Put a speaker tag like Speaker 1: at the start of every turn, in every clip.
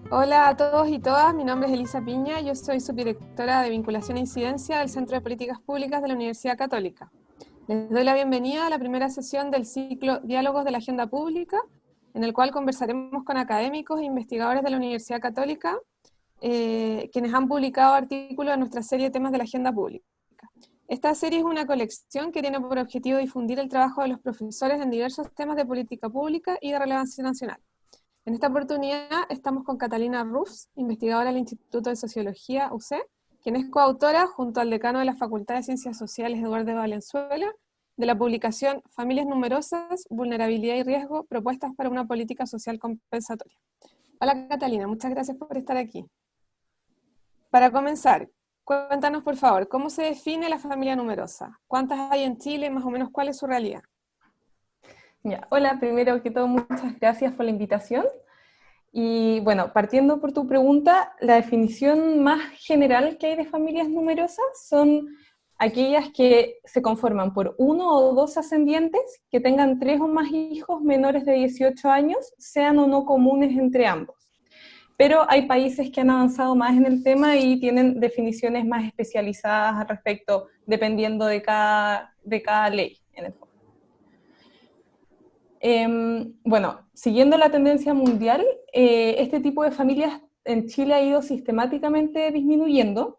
Speaker 1: Hola a todos y todas, mi nombre es Elisa Piña, yo soy subdirectora de Vinculación e Incidencia del Centro de Políticas Públicas de la Universidad Católica. Les doy la bienvenida a la primera sesión del ciclo Diálogos de la Agenda Pública, en el cual conversaremos con académicos e investigadores de la Universidad Católica, quienes han publicado artículos en nuestra serie de temas de la Agenda Pública. Esta serie es una colección que tiene por objetivo difundir el trabajo de los profesores en diversos temas de política pública y de relevancia nacional. En esta oportunidad estamos con Catalina Rufs, investigadora del Instituto de Sociología UC, quien es coautora, junto al decano de la Facultad de Ciencias Sociales, Eduardo Valenzuela, de la publicación Familias Numerosas, Vulnerabilidad y Riesgo, Propuestas para una Política Social Compensatoria. Hola Catalina, muchas gracias por estar aquí. Para comenzar, cuéntanos por favor, ¿cómo se define la familia numerosa? ¿Cuántas hay en Chile y más o menos cuál es su realidad?
Speaker 2: Ya, hola, primero que todo, muchas gracias por la invitación. Y bueno, partiendo por tu pregunta, la definición más general que hay de familias numerosas son aquellas que se conforman por uno o dos ascendientes que tengan 3 o más hijos menores de 18 años, sean o no comunes entre ambos. Pero hay países que han avanzado más en el tema y tienen definiciones más especializadas al respecto, dependiendo de cada ley, en el fondo. Bueno, siguiendo la tendencia mundial, este tipo de familias en Chile ha ido sistemáticamente disminuyendo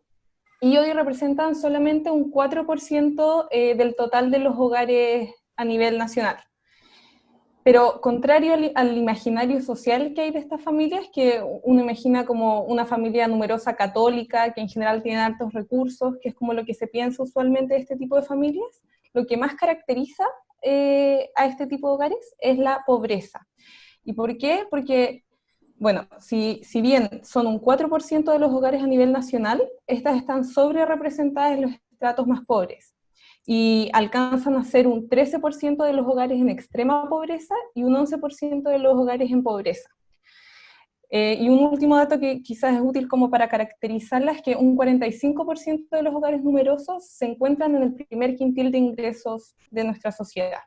Speaker 2: y hoy representan solamente un 4% del total de los hogares a nivel nacional. Pero contrario al imaginario social que hay de estas familias, que uno imagina como una familia numerosa católica, que en general tiene altos recursos, que es como lo que se piensa usualmente de este tipo de familias, lo que más caracteriza a este tipo de hogares es la pobreza. ¿Y por qué? Porque, bueno, si bien son un 4% de los hogares a nivel nacional, estas están sobre representadas en los estratos más pobres y alcanzan a ser un 13% de los hogares en extrema pobreza y un 11% de los hogares en pobreza. Y un último dato que quizás es útil como para caracterizarla es que un 45% de los hogares numerosos se encuentran en el primer quintil de ingresos de nuestra sociedad.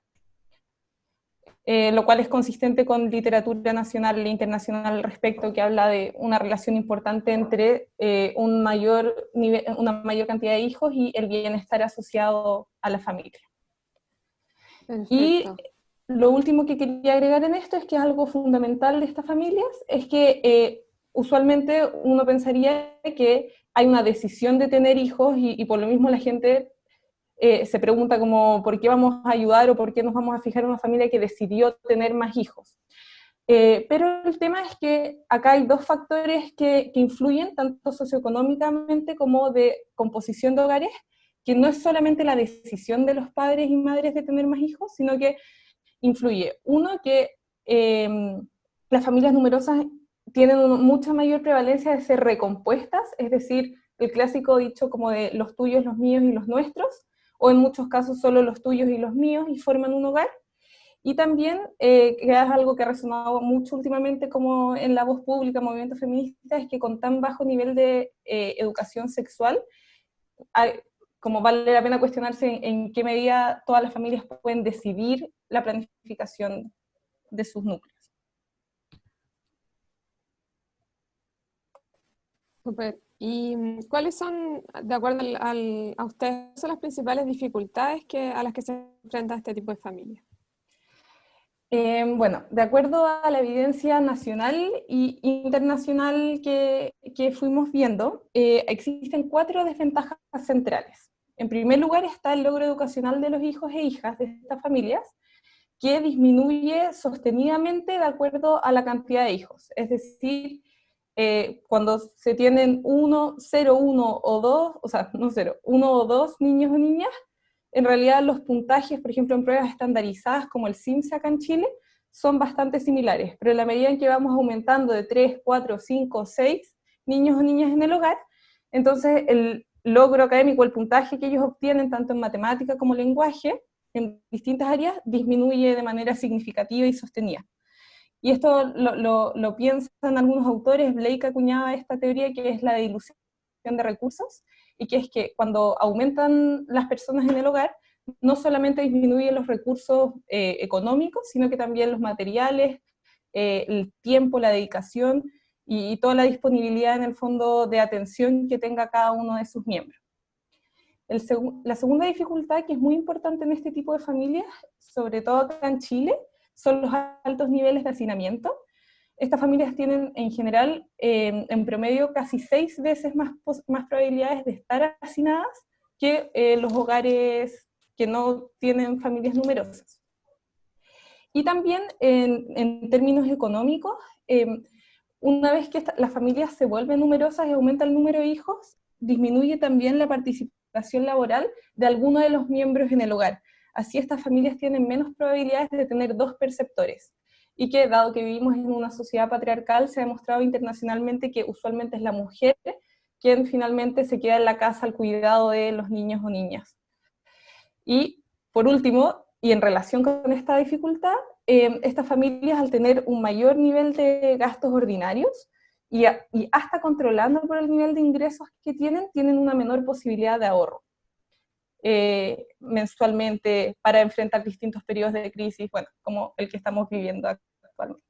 Speaker 2: Lo cual es consistente con literatura nacional e internacional al respecto, que habla de una relación importante entre una mayor cantidad de hijos y el bienestar asociado a la familia. Y
Speaker 1: Perfecto.
Speaker 2: lo último que quería agregar en esto es que algo fundamental de estas familias es que usualmente uno pensaría que hay una decisión de tener hijos y por lo mismo la gente se pregunta como por qué vamos a ayudar o por qué nos vamos a fijar en una familia que decidió tener más hijos. Pero el tema es que acá hay dos factores que influyen, tanto socioeconómicamente como de composición de hogares, que no es solamente la decisión de los padres y madres de tener más hijos, sino que influye. Uno, que las familias numerosas tienen mucha mayor prevalencia de ser recompuestas, es decir, el clásico dicho como de los tuyos, los míos y los nuestros, o en muchos casos solo los tuyos y los míos y forman un hogar. Y también, que es algo que ha resonado mucho últimamente como en la voz pública, movimiento feminista, es que con tan bajo nivel de educación sexual, hay, como vale la pena cuestionarse en qué medida todas las familias pueden decidir la planificación de sus núcleos.
Speaker 1: Súper. ¿Y cuáles son, de acuerdo a ustedes, son las principales dificultades a las que se enfrenta este tipo de familia?
Speaker 2: Bueno, de acuerdo a la evidencia nacional e internacional que fuimos viendo, existen 4 desventajas centrales. En primer lugar está el logro educacional de los hijos e hijas de estas familias, que disminuye sostenidamente de acuerdo a la cantidad de hijos. Es decir, cuando se tienen 1, 0, 1 o 2, o sea, no 0, 1 o 2 niños o niñas, en realidad los puntajes, por ejemplo, en pruebas estandarizadas como el CIMSE acá en Chile, son bastante similares, pero en la medida en que vamos aumentando de 3, 4, 5, 6 niños o niñas en el hogar, entonces el logro académico, el puntaje que ellos obtienen tanto en matemática como lenguaje, en distintas áreas, disminuye de manera significativa y sostenida. Y esto lo piensan algunos autores. Blake acuñaba esta teoría que es la de dilución de recursos, y que es que cuando aumentan las personas en el hogar, no solamente disminuyen los recursos económicos, sino que también los materiales, el tiempo, la dedicación, y toda la disponibilidad en el fondo de atención que tenga cada uno de sus miembros. La segunda dificultad que es muy importante en este tipo de familias, sobre todo acá en Chile, son los altos niveles de hacinamiento. Estas familias tienen en general, en promedio, casi 6 veces más probabilidades de estar hacinadas que los hogares que no tienen familias numerosas. Y también en términos económicos, una vez que las familias se vuelven numerosas y aumenta el número de hijos, disminuye también la participación laboral de alguno de los miembros en el hogar. Así estas familias tienen menos probabilidades de tener dos perceptores. Y que, dado que vivimos en una sociedad patriarcal, se ha demostrado internacionalmente que usualmente es la mujer quien finalmente se queda en la casa al cuidado de los niños o niñas. Y, por último, y en relación con esta dificultad, estas familias, al tener un mayor nivel de gastos ordinarios, y hasta controlando por el nivel de ingresos que tienen una menor posibilidad de ahorro mensualmente para enfrentar distintos periodos de crisis, bueno, como el que estamos viviendo actualmente.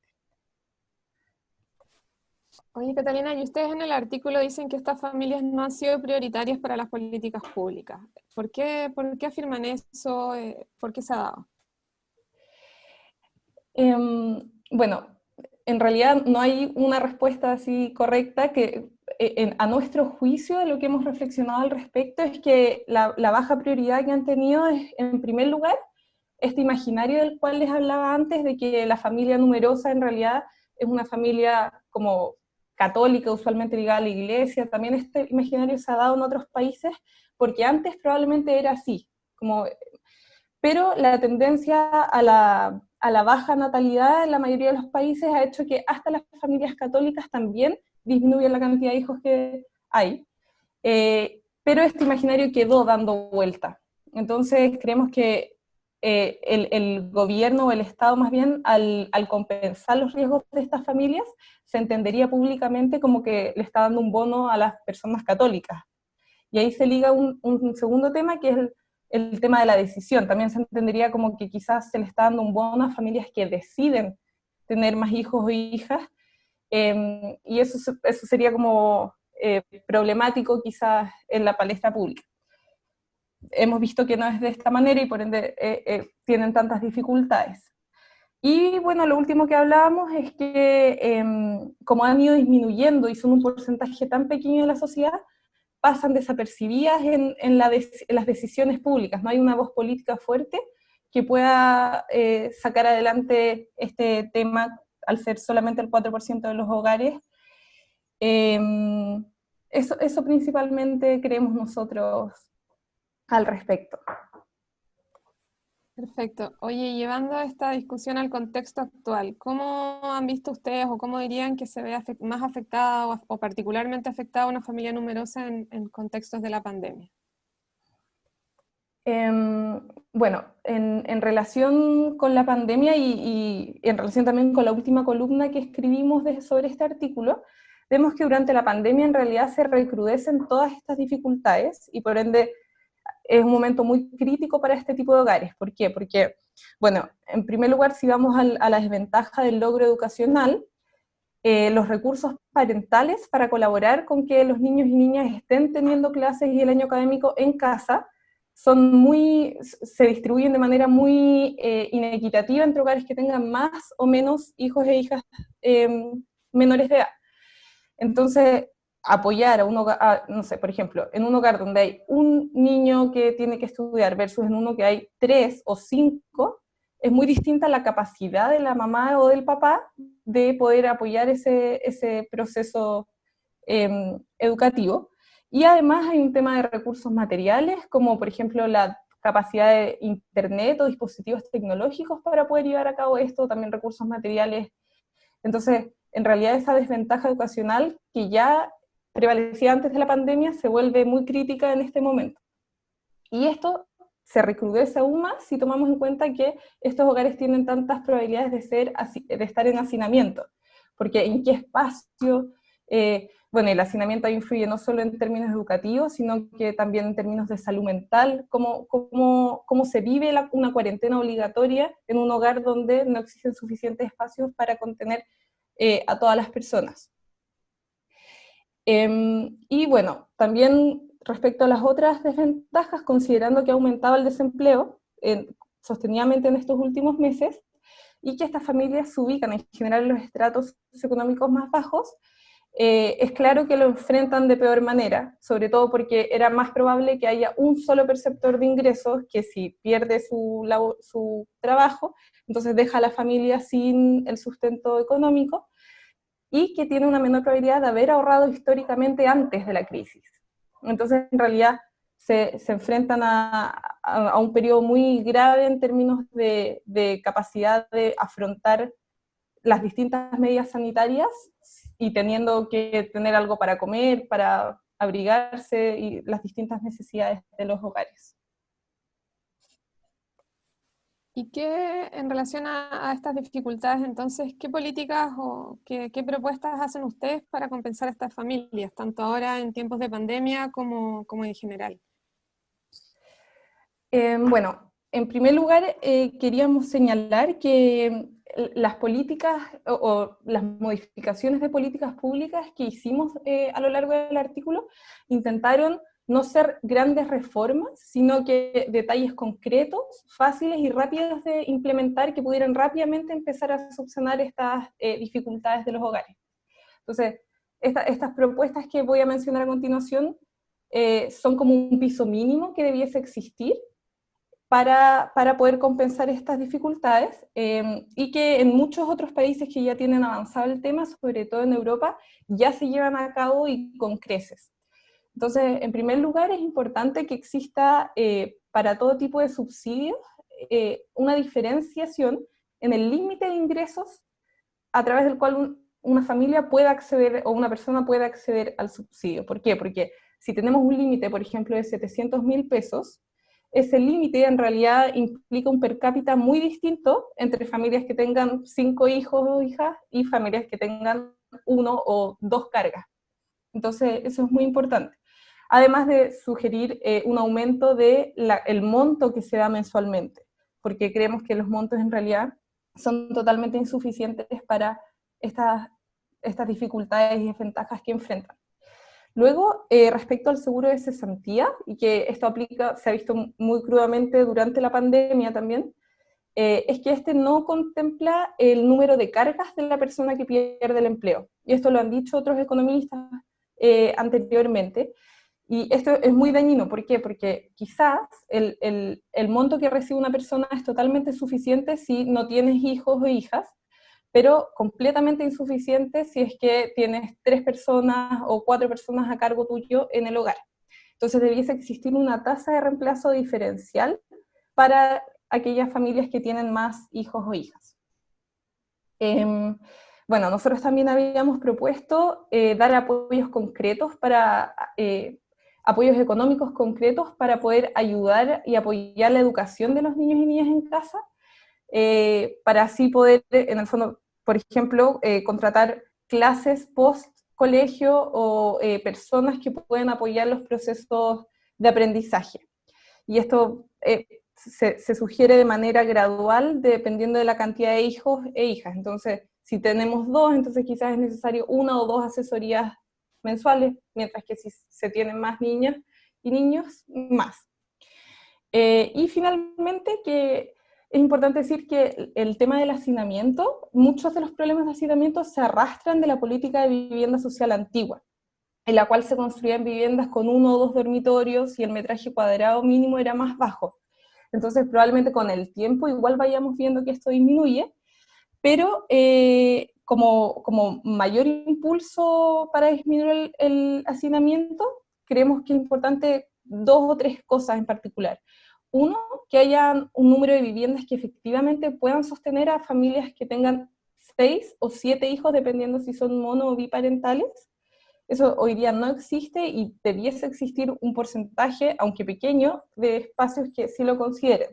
Speaker 1: Oye, Catalina, y ustedes en el artículo dicen que estas familias no han sido prioritarias para las políticas públicas. ¿Por qué afirman eso? ¿Por qué se ha dado?
Speaker 2: Bueno, en realidad no hay una respuesta así correcta que, a nuestro juicio, lo que hemos reflexionado al respecto es que la baja prioridad que han tenido es, en primer lugar, este imaginario del cual les hablaba antes, de que la familia numerosa en realidad es una familia como católica, usualmente ligada a la iglesia. También este imaginario se ha dado en otros países, porque antes probablemente era así, pero la tendencia a la baja natalidad en la mayoría de los países ha hecho que hasta las familias católicas también disminuyan la cantidad de hijos que hay. Pero este imaginario quedó dando vuelta. Entonces creemos que el gobierno o el Estado más bien, al compensar los riesgos de estas familias, se entendería públicamente como que le está dando un bono a las personas católicas. Y ahí se liga un segundo tema, que es el tema de la decisión. También se entendería como que quizás se le está dando un bono a familias que deciden tener más hijos o hijas, y eso sería como problemático quizás en la palestra pública. Hemos visto que no es de esta manera y por ende tienen tantas dificultades. Y bueno, lo último que hablábamos es que como han ido disminuyendo y son un porcentaje tan pequeño de la sociedad, pasan desapercibidas en las decisiones públicas. No hay una voz política fuerte que pueda sacar adelante este tema al ser solamente el 4% de los hogares. Eso principalmente creemos nosotros al respecto.
Speaker 1: Perfecto. Oye, llevando esta discusión al contexto actual, ¿cómo han visto ustedes o cómo dirían que se ve más afectada o particularmente afectada una familia numerosa en contextos de la pandemia?
Speaker 2: Bueno, en relación con la pandemia y en relación también con la última columna que escribimos sobre este artículo, vemos que durante la pandemia en realidad se recrudecen todas estas dificultades y por ende es un momento muy crítico para este tipo de hogares. ¿Por qué? Porque, bueno, en primer lugar, si vamos a la desventaja del logro educacional, los recursos parentales para colaborar con que los niños y niñas estén teniendo clases y el año académico en casa se distribuyen de manera muy inequitativa entre hogares que tengan más o menos hijos e hijas menores de edad. Entonces, apoyar a un hogar, no sé, por ejemplo, en un hogar donde hay un niño que tiene que estudiar versus en uno que hay 3 o 5, es muy distinta la capacidad de la mamá o del papá de poder apoyar ese proceso educativo. Y además hay un tema de recursos materiales, como por ejemplo la capacidad de internet o dispositivos tecnológicos para poder llevar a cabo esto, también recursos materiales. Entonces, en realidad esa desventaja educacional que ya prevalecía antes de la pandemia se vuelve muy crítica en este momento. Y esto se recrudece aún más si tomamos en cuenta que estos hogares tienen tantas probabilidades de estar en hacinamiento, porque en qué espacio, bueno, el hacinamiento influye no solo en términos educativos, sino que también en términos de salud mental, cómo se vive una cuarentena obligatoria en un hogar donde no existen suficientes espacios para contener a todas las personas. Y bueno, también respecto a las otras desventajas, considerando que ha aumentado el desempleo sostenidamente en estos últimos meses, y que estas familias se ubican en general en los estratos socioeconómicos más bajos, es claro que lo enfrentan de peor manera, sobre todo porque era más probable que haya un solo perceptor de ingresos que si pierde su trabajo, entonces deja a la familia sin el sustento económico, y que tiene una menor probabilidad de haber ahorrado históricamente antes de la crisis. Entonces, en realidad, se enfrentan a un periodo muy grave en términos de capacidad de afrontar las distintas medidas sanitarias y teniendo que tener algo para comer, para abrigarse y las distintas necesidades de los hogares.
Speaker 1: ¿Y qué, en relación a estas dificultades, entonces, qué políticas o qué propuestas hacen ustedes para compensar a estas familias, tanto ahora en tiempos de pandemia como en general?
Speaker 2: Bueno, en primer lugar, queríamos señalar que las políticas o las modificaciones de políticas públicas que hicimos a lo largo del artículo intentaron no ser grandes reformas, sino que detalles concretos, fáciles y rápidos de implementar que pudieran rápidamente empezar a subsanar estas dificultades de los hogares. Entonces, estas propuestas que voy a mencionar a continuación son como un piso mínimo que debiese existir para poder compensar estas dificultades, y que en muchos otros países que ya tienen avanzado el tema, sobre todo en Europa, ya se llevan a cabo y con creces. Entonces, en primer lugar, es importante que exista para todo tipo de subsidios una diferenciación en el límite de ingresos a través del cual una familia puede acceder o una persona puede acceder al subsidio. ¿Por qué? Porque si tenemos un límite, por ejemplo, de 700.000 pesos, ese límite en realidad implica un per cápita muy distinto entre familias que tengan 5 hijos o hijas y familias que tengan 1 o 2 cargas. Entonces, eso es muy importante. Además de sugerir un aumento del monto que se da mensualmente, porque creemos que los montos en realidad son totalmente insuficientes para estas dificultades y desventajas que enfrentan. Luego, respecto al seguro de cesantía, y que esto aplica, se ha visto muy crudamente durante la pandemia también, es que este no contempla el número de cargas de la persona que pierde el empleo. Y esto lo han dicho otros economistas anteriormente. Y esto es muy dañino. ¿Por qué? Porque quizás el monto que recibe una persona es totalmente suficiente si no tienes hijos o hijas, pero completamente insuficiente si es que tienes 3 personas o 4 personas a cargo tuyo en el hogar. Entonces debiese existir una tasa de reemplazo diferencial para aquellas familias que tienen más hijos o hijas. Bueno, nosotros también habíamos propuesto dar apoyos concretos apoyos económicos concretos para poder ayudar y apoyar la educación de los niños y niñas en casa, para así poder, en el fondo, por ejemplo, contratar clases post colegio o personas que pueden apoyar los procesos de aprendizaje. Y esto se sugiere de manera gradual dependiendo de la cantidad de hijos e hijas. Entonces, si tenemos 2, entonces quizás es necesario 1 o 2 asesorías mensuales, mientras que si se tienen más niñas y niños, más. Y finalmente, que es importante decir que el tema del hacinamiento, muchos de los problemas de hacinamiento se arrastran de la política de vivienda social antigua, en la cual se construían viviendas con 1 o 2 dormitorios y el metraje cuadrado mínimo era más bajo. Entonces, probablemente con el tiempo igual vayamos viendo que esto disminuye, pero como mayor impulso para disminuir el hacinamiento, creemos que es importante 2 o 3 cosas en particular. Uno, que haya un número de viviendas que efectivamente puedan sostener a familias que tengan 6 o 7 hijos, dependiendo si son mono o biparentales. Eso hoy día no existe y debiese existir un porcentaje, aunque pequeño, de espacios que sí lo consideren.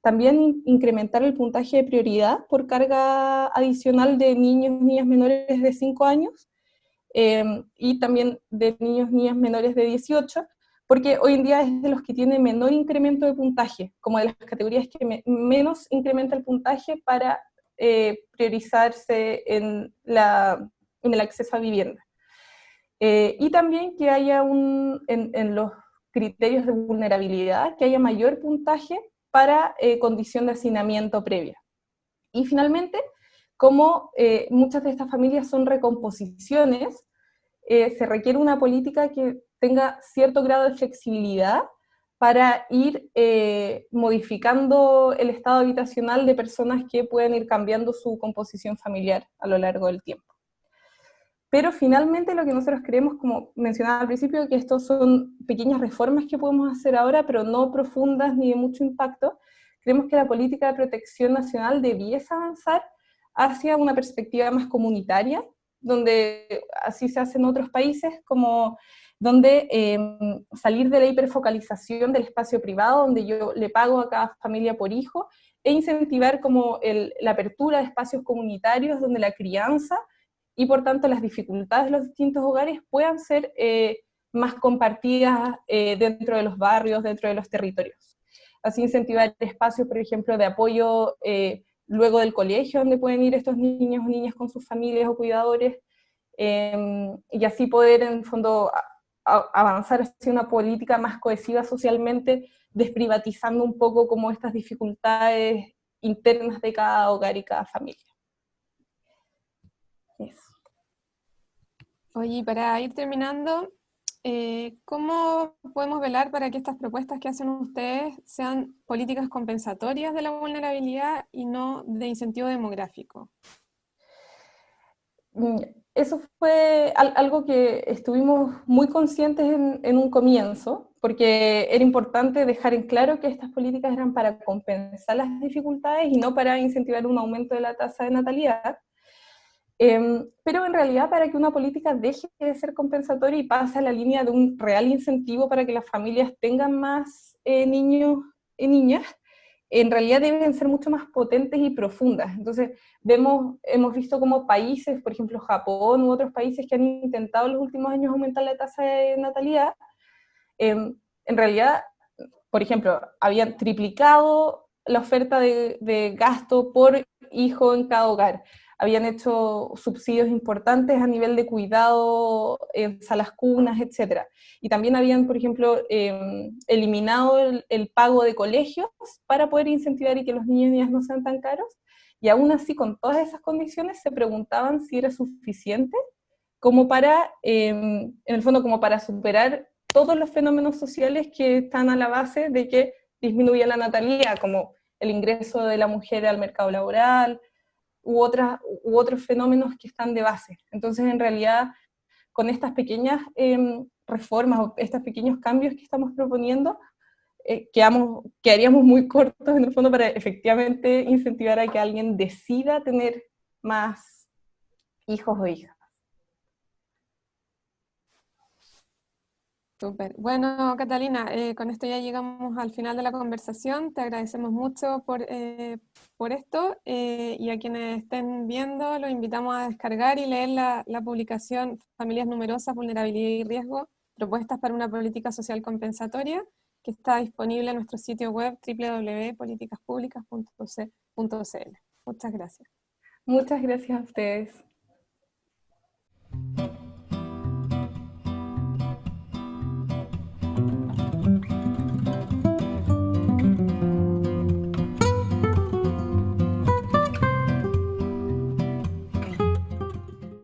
Speaker 2: También incrementar el puntaje de prioridad por carga adicional de niños y niñas menores de 5 años, y también de niños y niñas menores de 18, porque hoy en día es de los que tiene menor incremento de puntaje, como de las categorías que menos incrementa el puntaje para priorizarse en el acceso a vivienda. Y también que haya en los criterios de vulnerabilidad, que haya mayor puntaje para condición de hacinamiento previa. Y finalmente, como muchas de estas familias son recomposiciones, se requiere una política que tenga cierto grado de flexibilidad para ir modificando el estado habitacional de personas que pueden ir cambiando su composición familiar a lo largo del tiempo. Pero finalmente lo que nosotros creemos, como mencionaba al principio, que estos son pequeñas reformas que podemos hacer ahora, pero no profundas ni de mucho impacto. Creemos que la política de protección nacional debiese avanzar hacia una perspectiva más comunitaria, donde así se hace en otros países, como donde salir de la hiperfocalización del espacio privado, donde yo le pago a cada familia por hijo, e incentivar como la apertura de espacios comunitarios donde la crianza y por tanto las dificultades de los distintos hogares puedan ser más compartidas dentro de los barrios, dentro de los territorios. Así incentivar espacios, por ejemplo, de apoyo luego del colegio, donde pueden ir estos niños o niñas con sus familias o cuidadores, y así poder en el fondo avanzar hacia una política más cohesiva socialmente, desprivatizando un poco como estas dificultades internas de cada hogar y cada familia. Eso.
Speaker 1: Oye, para ir terminando, ¿cómo podemos velar para que estas propuestas que hacen ustedes sean políticas compensatorias de la vulnerabilidad y no de incentivo demográfico?
Speaker 2: Eso fue algo que estuvimos muy conscientes en un comienzo, porque era importante dejar en claro que estas políticas eran para compensar las dificultades y no para incentivar un aumento de la tasa de natalidad. Pero en realidad, para que una política deje de ser compensatoria y pase a la línea de un real incentivo para que las familias tengan más niños y niñas, en realidad deben ser mucho más potentes y profundas. Entonces, hemos visto como países, por ejemplo Japón u otros países que han intentado en los últimos años aumentar la tasa de natalidad, en realidad, por ejemplo, habían triplicado la oferta de gasto por hijo en cada hogar, habían hecho subsidios importantes a nivel de cuidado en salas cunas, etc. Y también habían, por ejemplo, eliminado el pago de colegios para poder incentivar y que los niños y niñas no sean tan caros, y aún así, con todas esas condiciones, se preguntaban si era suficiente como para, en el fondo, como para superar todos los fenómenos sociales que están a la base de que disminuya la natalidad, como el ingreso de la mujer al mercado laboral, u otros fenómenos que están de base. Entonces, en realidad, con estas pequeñas reformas o estos pequeños cambios que estamos proponiendo, quedaríamos muy cortos en el fondo para efectivamente incentivar a que alguien decida tener más hijos o hijas.
Speaker 1: Súper. Bueno, Catalina, con esto ya llegamos al final de la conversación. Te agradecemos mucho por esto y a quienes estén viendo los invitamos a descargar y leer la publicación Familias numerosas, vulnerabilidad y riesgo, propuestas para una política social compensatoria, que está disponible en nuestro sitio web www.politicaspublicas.cl. Muchas gracias.
Speaker 2: Muchas gracias a ustedes.